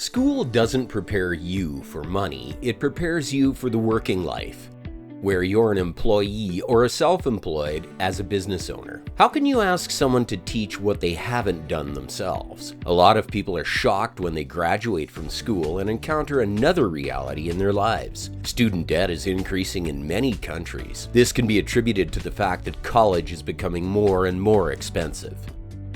School doesn't prepare you for money, it prepares you for the working life, where you're an employee or a self-employed as a business owner. How can you ask someone to teach what they haven't done themselves? A lot of people are shocked when they graduate from school and encounter another reality in their lives. Student debt is increasing in many countries. This can be attributed to the fact that college is becoming more and more expensive.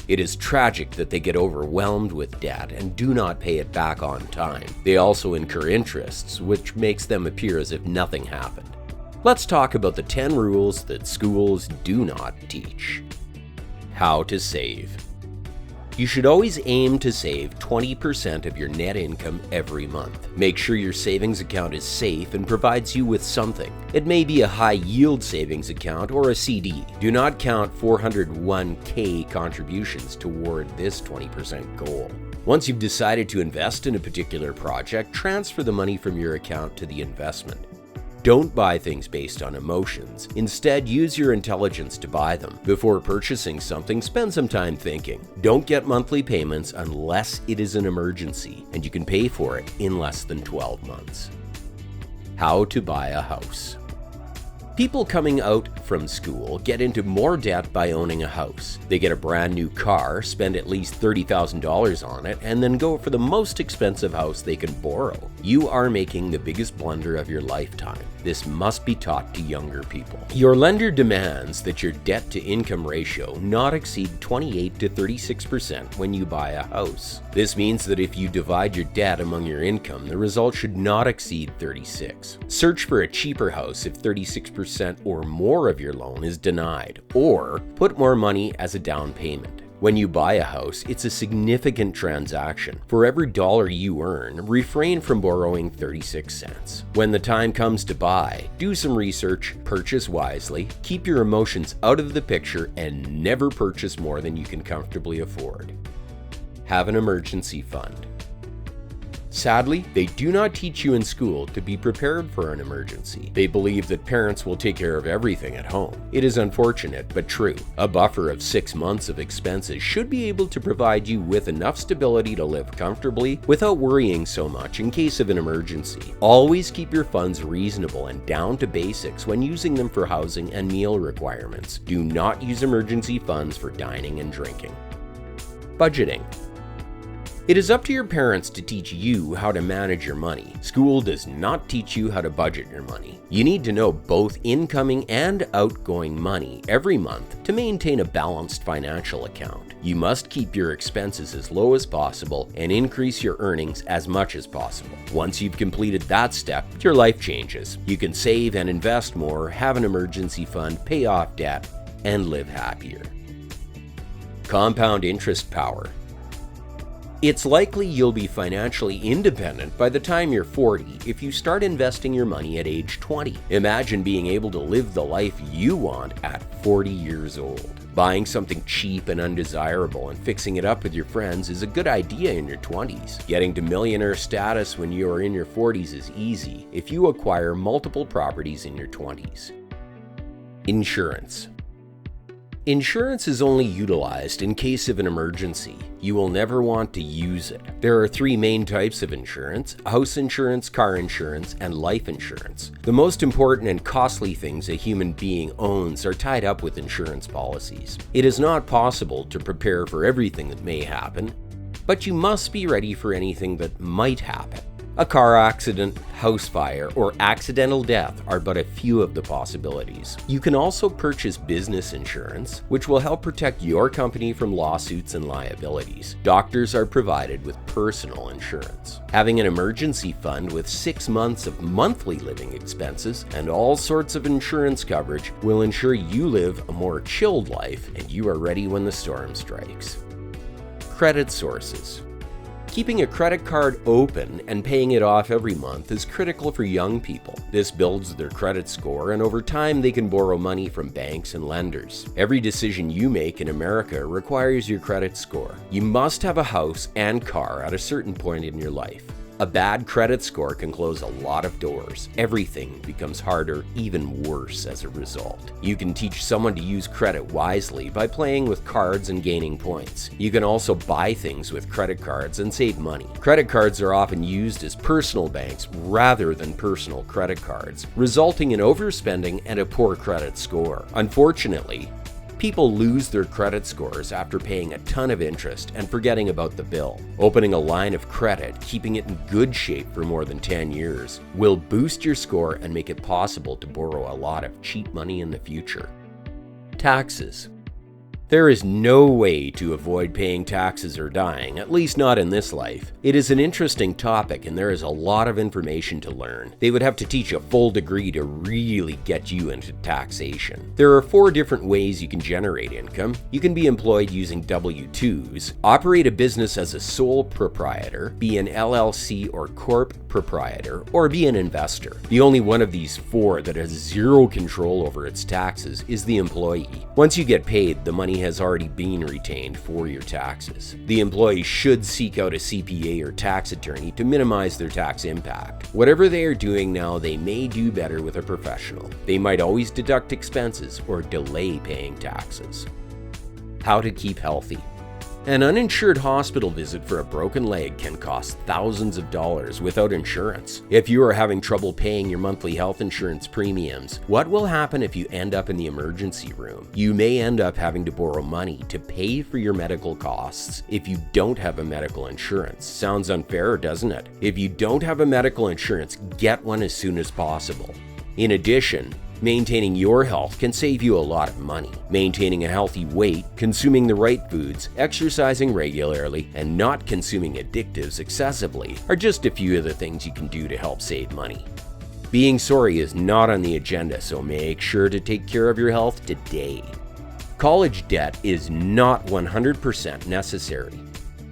It is tragic that they get overwhelmed with debt and do not pay it back on time. They also incur interests, which makes them appear as if nothing happened. Let's talk about the 10 rules that schools do not teach. How to save. You should always aim to save 20% of your net income every month. Make sure your savings account is safe and provides you with something. It may be a high-yield savings account or a CD. Do not count 401k contributions toward this 20% goal. Once you've decided to invest in a particular project, transfer the money from your account to the investment. Don't buy things based on emotions. Instead, use your intelligence to buy them. Before purchasing something, spend some time thinking. Don't get monthly payments unless it is an emergency, and you can pay for it in less than 12 months. How to buy a house. People coming out from school get into more debt by owning a house. They get a brand new car, spend at least $30,000 on it, and then go for the most expensive house they can borrow. You are making the biggest blunder of your lifetime. This must be taught to younger people. Your lender demands that your debt-to-income ratio not exceed 28 to 36% when you buy a house. This means that if you divide your debt among your income, the result should not exceed 36. Search for a cheaper house if 36% or more of your loan is denied, or put more money as a down payment. When you buy a house, it's a significant transaction. For every dollar you earn, refrain from borrowing 36 cents. When the time comes to buy, do some research, purchase wisely, keep your emotions out of the picture, and never purchase more than you can comfortably afford. Have an emergency fund. Sadly, they do not teach you in school to be prepared for an emergency. They believe that parents will take care of everything at home. It is unfortunate, but true. A buffer of 6 months of expenses should be able to provide you with enough stability to live comfortably without worrying so much in case of an emergency. Always keep your funds reasonable and down to basics when using them for housing and meal requirements. Do not use emergency funds for dining and drinking. Budgeting. It is up to your parents to teach you how to manage your money. School does not teach you how to budget your money. You need to know both incoming and outgoing money every month to maintain a balanced financial account. You must keep your expenses as low as possible and increase your earnings as much as possible. Once you've completed that step, your life changes. You can save and invest more, have an emergency fund, pay off debt, and live happier. Compound interest power. It's likely you'll be financially independent by the time you're 40 if you start investing your money at age 20. Imagine being able to live the life you want at 40 years old. Buying something cheap and undesirable and fixing it up with your friends is a good idea in your 20s. Getting to millionaire status when you are in your 40s is easy if you acquire multiple properties in your 20s. Insurance. Insurance is only utilized in case of an emergency. You will never want to use it. There are 3 main types of insurance: house insurance, car insurance, and life insurance. The most important and costly things a human being owns are tied up with insurance policies. It is not possible to prepare for everything that may happen, but you must be ready for anything that might happen. A car accident, house fire, or accidental death are but a few of the possibilities. You can also purchase business insurance, which will help protect your company from lawsuits and liabilities. Doctors are provided with personal insurance. Having an emergency fund with 6 months of monthly living expenses and all sorts of insurance coverage will ensure you live a more chilled life and you are ready when the storm strikes. Credit sources. Keeping a credit card open and paying it off every month is critical for young people. This builds their credit score, and over time they can borrow money from banks and lenders. Every decision you make in America requires your credit score. You must have a house and car at a certain point in your life. A bad credit score can close a lot of doors. Everything becomes harder, even worse as a result. You can teach someone to use credit wisely by playing with cards and gaining points. You can also buy things with credit cards and save money. Credit cards are often used as personal banks rather than personal credit cards, resulting in overspending and a poor credit score. Unfortunately, people lose their credit scores after paying a ton of interest and forgetting about the bill. Opening a line of credit, keeping it in good shape for more than 10 years, will boost your score and make it possible to borrow a lot of cheap money in the future. Taxes. There is no way to avoid paying taxes or dying, at least not in this life. It is an interesting topic and there is a lot of information to learn. They would have to teach a full degree to really get you into taxation. There are 4 different ways you can generate income. You can be employed using W-2s, operate a business as a sole proprietor, be an LLC or corp proprietor, or be an investor. The only one of these 4 that has zero control over its taxes is the employee. Once you get paid, the money has already been retained for your taxes. The employee should seek out a CPA or tax attorney to minimize their tax impact. Whatever they are doing now, they may do better with a professional. They might always deduct expenses or delay paying taxes. How to keep healthy. An uninsured hospital visit for a broken leg can cost thousands of dollars without insurance. If you are having trouble paying your monthly health insurance premiums, what will happen if you end up in the emergency room? You may end up having to borrow money to pay for your medical costs if you don't have a medical insurance. Sounds unfair, doesn't it? If you don't have a medical insurance, get one as soon as possible. In addition, maintaining your health can save you a lot of money. Maintaining a healthy weight, consuming the right foods, exercising regularly, and not consuming additives excessively are just a few of the things you can do to help save money. Being sorry is not on the agenda, so make sure to take care of your health today. College debt is not 100% necessary.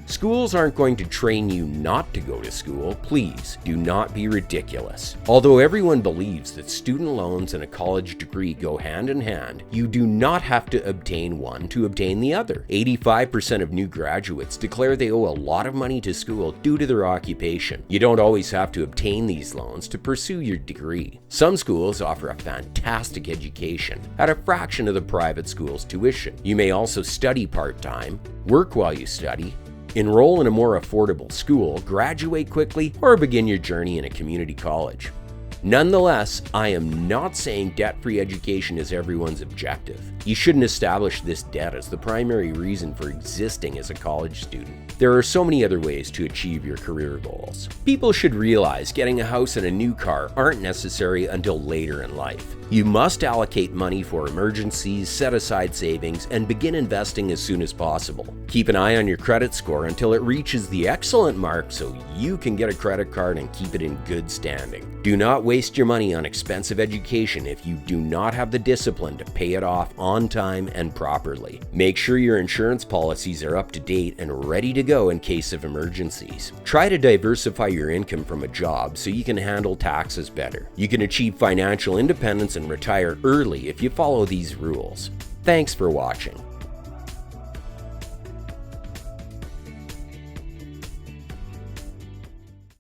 Schools aren't going to train you not to go to school. Please do not be ridiculous. Although everyone believes that student loans and a college degree go hand in hand, you do not have to obtain one to obtain the other. 85% of new graduates declare they owe a lot of money to school due to their occupation. You don't always have to obtain these loans to pursue your degree. Some schools offer a fantastic education at a fraction of the private school's tuition. You may also study part-time, work while you study, enroll in a more affordable school, graduate quickly, or begin your journey in a community college. Nonetheless, I am not saying debt-free education is everyone's objective. You shouldn't establish this debt as the primary reason for existing as a college student. There are so many other ways to achieve your career goals. People should realize getting a house and a new car aren't necessary until later in life. You must allocate money for emergencies, set aside savings, and begin investing as soon as possible. Keep an eye on your credit score until it reaches the excellent mark so you can get a credit card and keep it in good standing. Do not waste your money on expensive education if you do not have the discipline to pay it off on time and properly. Make sure your insurance policies are up to date and ready to go in case of emergencies. Try to diversify your income from a job so you can handle taxes better. You can achieve financial independence and retire early if you follow these rules. Thanks for watching.